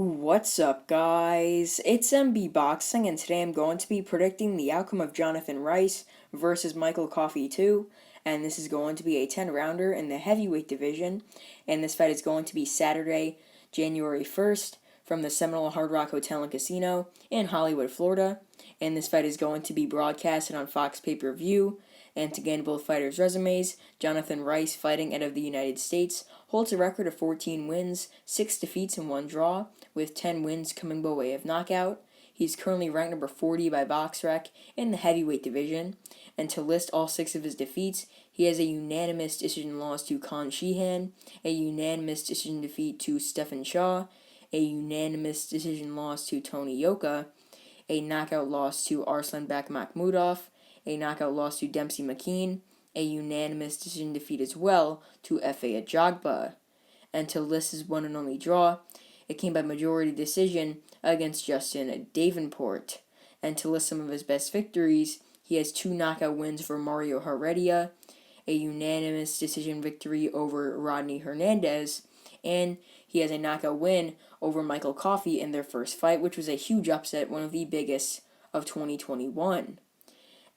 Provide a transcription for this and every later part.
What's up, guys? It's MB Boxing, and today I'm going to be predicting the outcome of Jonathan Rice versus Michael Coffie 2. And this is going to be a 10-rounder in the heavyweight division. And this fight is going to be Saturday, January 1st, from the Seminole Hard Rock Hotel and Casino in Hollywood, Florida. And this fight is going to be broadcasted on Fox Pay-Per-View. And to gain both fighters' resumes, Jonathan Rice, fighting out of the United States, holds a record of 14 wins, 6 defeats, and 1 draw, with 10 wins coming by way of knockout. He's currently ranked number 40 by BoxRec in the heavyweight division. And to list all 6 of his defeats, he has a unanimous decision loss to Khan Sheehan, a unanimous decision defeat to Stephen Shaw, a unanimous decision loss to Tony Yoka, a knockout loss to Arslanbek Makhmudov, a knockout loss to Dempsey McKean, a unanimous decision defeat as well to Efe Ajagba. And to list his one and only draw, it came by majority decision against Justin Davenport. And to list some of his best victories, he has 2 knockout wins for Mario Heredia, a unanimous decision victory over Rodney Hernandez, and he has a knockout win over Michael Coffie in their first fight, which was a huge upset, one of the biggest of 2021.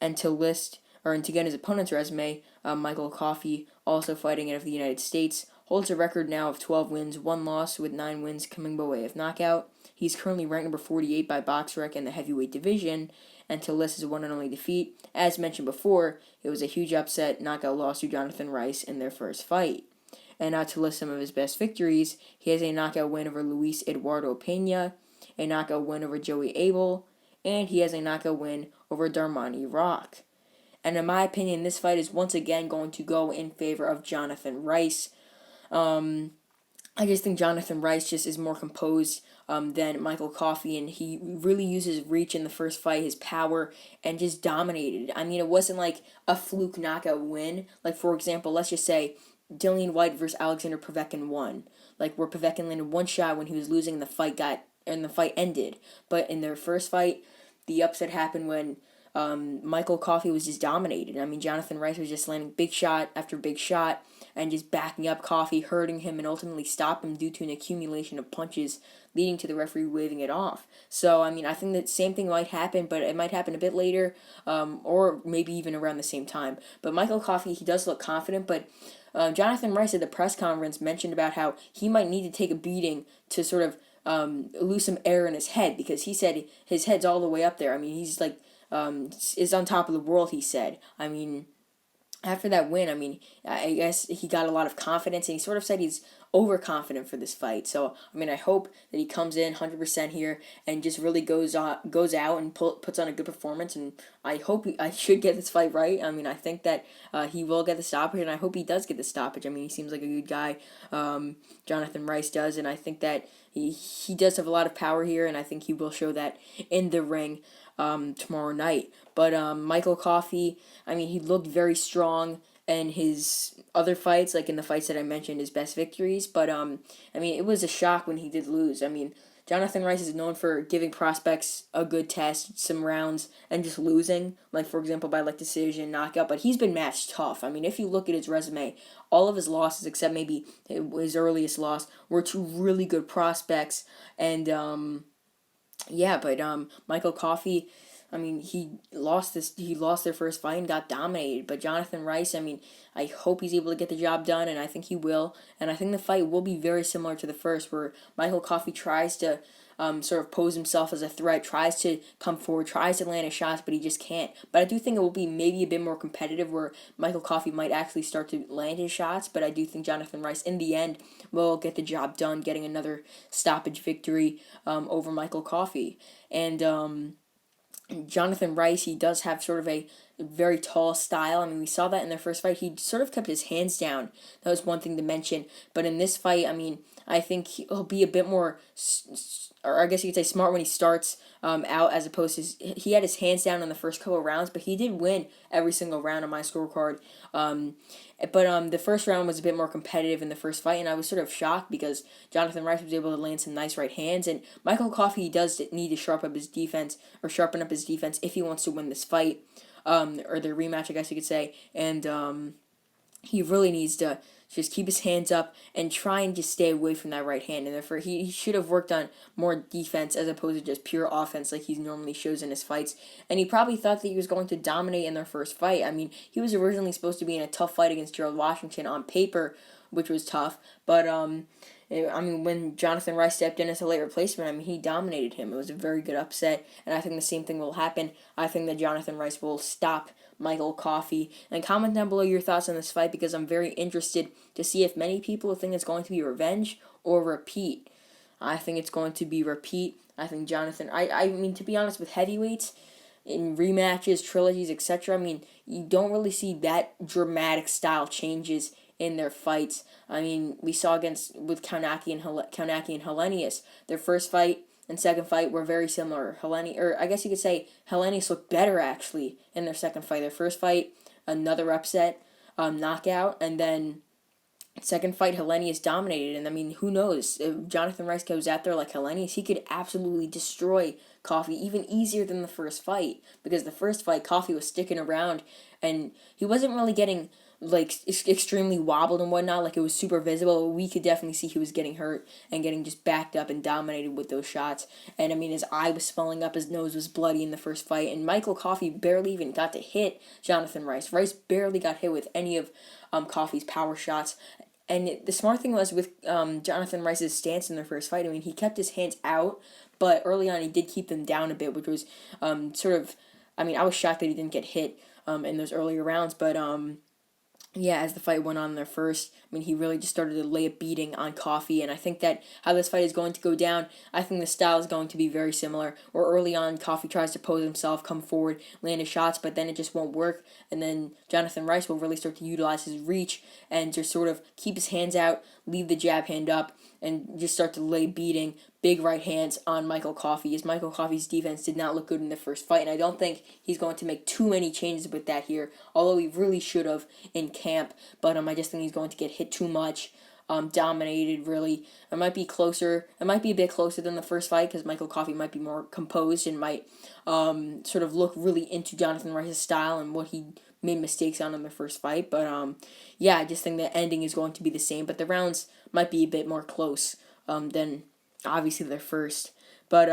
And to get his opponent's resume, Michael Coffie, also fighting out of the United States, holds a record now of 12 wins, 1 loss, with 9 wins coming by way of knockout. He's currently ranked number 48 by BoxRec in the heavyweight division. And to list his one and only defeat, as mentioned before, it was a huge upset knockout loss to Jonathan Rice in their first fight. And now to list some of his best victories, he has a knockout win over Luis Eduardo Pena, a knockout win over Joey Abel, and he has a knockout win over Darmani Rock. And in my opinion, this fight is once again going to go in favor of Jonathan Rice. I just think Jonathan Rice just is more composed than Michael Coffie, and he really uses reach in the first fight, his power, and just dominated. I mean, it wasn't like a fluke knockout win. Like, for example, let's just say Dillian Whyte versus Alexander Povetkin won. Like, where Povetkin landed 1 shot when he was losing, and the fight ended. But in their first fight, the upset happened when Michael Coffie was just dominated. I mean, Jonathan Rice was just landing big shot after big shot and just backing up Coffie, hurting him, and ultimately stop him due to an accumulation of punches, leading to the referee waving it off. So, I mean, I think that same thing might happen, but it might happen a bit later, or maybe even around the same time. But Michael Coffie, he does look confident, but Jonathan Rice at the press conference mentioned about how he might need to take a beating to sort of lose some air in his head, because he said his head's all the way up there. I mean, he's like, is on top of the world, he said. I mean, after that win, I mean, I guess he got a lot of confidence, and he sort of said he's overconfident for this fight. So, I mean, I hope that he comes in 100% here and just really goes out and puts on a good performance, and I should get this fight right. I mean, I think that he will get the stoppage, and I hope he does get the stoppage. I mean, he seems like a good guy, Jonathan Rice does, and I think that he does have a lot of power here, and I think he will show that in the ring tomorrow night. But Michael Coffie, I mean, he looked very strong in his other fights, like in the fights that I mentioned, his best victories. But I mean, it was a shock when he did lose. I mean, Jonathan Rice is known for giving prospects a good test, some rounds, and just losing, like, for example, by like decision, knockout. But he's been matched tough. I mean, if you look at his resume, all of his losses, except maybe his earliest loss, were to really good prospects. And Michael Coffie, I mean, he lost their first fight and got dominated. But Jonathan Rice, I mean, I hope he's able to get the job done, and I think he will. And I think the fight will be very similar to the first, where Michael Coffie tries to sort of pose himself as a threat, tries to come forward, tries to land his shots, but he just can't. But I do think it will be maybe a bit more competitive, where Michael Coffie might actually start to land his shots. But I do think Jonathan Rice, in the end, will get the job done, getting another stoppage victory over Michael Coffie. And Jonathan Rice, he does have sort of a very tall style. I mean, we saw that in their first fight. He sort of kept his hands down. That was one thing to mention. But in this fight, I mean, I think he'll be a bit more, or I guess you could say smart when he starts out, as opposed to, he had his hands down in the first couple of rounds, but he did win every single round on my scorecard. But the first round was a bit more competitive in the first fight, and I was sort of shocked because Jonathan Rice was able to land some nice right hands, and Michael Coffie does need to sharpen up his defense if he wants to win this fight, or the rematch, I guess you could say, and he really needs to just keep his hands up and try and just stay away from that right hand. And therefore, he should have worked on more defense as opposed to just pure offense like he normally shows in his fights. And he probably thought that he was going to dominate in their first fight. I mean, he was originally supposed to be in a tough fight against Gerald Washington on paper, which was tough. But I mean, when Jonathan Rice stepped in as a late replacement, I mean, he dominated him. It was a very good upset, and I think the same thing will happen. I think that Jonathan Rice will stop Michael Coffie. And comment down below your thoughts on this fight, because I'm very interested to see if many people think it's going to be revenge or repeat. I think it's going to be repeat. I think Jonathan, I mean, to be honest, with heavyweights, in rematches, trilogies, etc., I mean, you don't really see that dramatic style changes in their fights. I mean, we saw with Kaunaki and Helenius, their first fight and second fight were very similar. Or I guess you could say Helenius looked better actually in their second fight. Their first fight, another upset, knockout, and then second fight, Helenius dominated. And I mean, who knows? If Jonathan Rice goes out there like Helenius, he could absolutely destroy Coffey even easier than the first fight. Because the first fight, Coffey was sticking around and he wasn't really getting like extremely wobbled and whatnot, like it was super visible. We could definitely see he was getting hurt and getting just backed up and dominated with those shots. And I mean, his eye was swelling up, his nose was bloody in the first fight, and Michael Coffie barely even got to hit Jonathan Rice. Rice barely got hit with any of Coffey's power shots. And the smart thing was with Jonathan Rice's stance in their first fight, I mean, he kept his hands out, but early on he did keep them down a bit, which was sort of, I mean, I was shocked that he didn't get hit in those earlier rounds, but yeah, as the fight went on in their first, I mean, he really just started to lay a beating on Coffey, and I think that how this fight is going to go down, I think the style is going to be very similar, where early on, Coffey tries to pose himself, come forward, land his shots, but then it just won't work, and then Jonathan Rice will really start to utilize his reach and just sort of keep his hands out, leave the jab hand up, and just start to lay beating, big right hands on Michael Coffie, as Michael Coffey's defense did not look good in the first fight, and I don't think he's going to make too many changes with that here, although he really should have in camp, but I just think he's going to get hit too much, dominated really. It might be closer, it might be a bit closer than the first fight, because Michael Coffie might be more composed and might sort of look really into Jonathan Rice's style and what he made mistakes on in the first fight, but yeah, I just think the ending is going to be the same, but the rounds might be a bit more close than obviously their first, but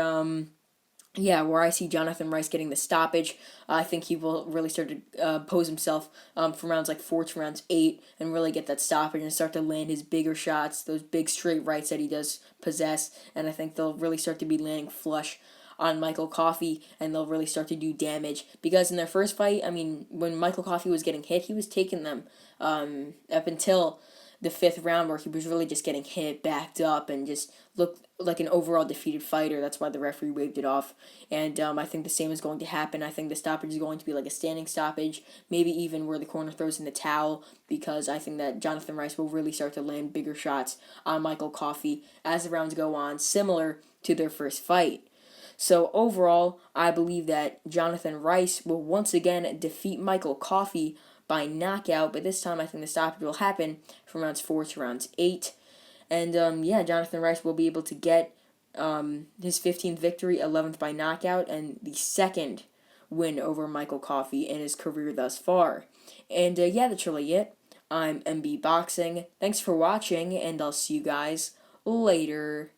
yeah, where I see Jonathan Rice getting the stoppage, I think he will really start to pose himself from rounds like 4 to rounds 8 and really get that stoppage and start to land his bigger shots, those big straight rights that he does possess, and I think they'll really start to be landing flush on Michael Coffie, and they'll really start to do damage, because in their first fight, I mean, when Michael Coffie was getting hit, he was taking them up until the 5th round, where he was really just getting hit, backed up, and just looked like an overall defeated fighter. That's why the referee waved it off. And I think the same is going to happen. I think the stoppage is going to be like a standing stoppage, maybe even where the corner throws in the towel, because I think that Jonathan Rice will really start to land bigger shots on Michael Coffie as the rounds go on, similar to their first fight. So overall, I believe that Jonathan Rice will once again defeat Michael Coffie by knockout, but this time I think the stoppage will happen from rounds 4 to rounds 8. And yeah, Jonathan Rice will be able to get his 15th victory, 11th by knockout, and the second win over Michael Coffie in his career thus far. And yeah, that's really it. I'm MB Boxing. Thanks for watching, and I'll see you guys later.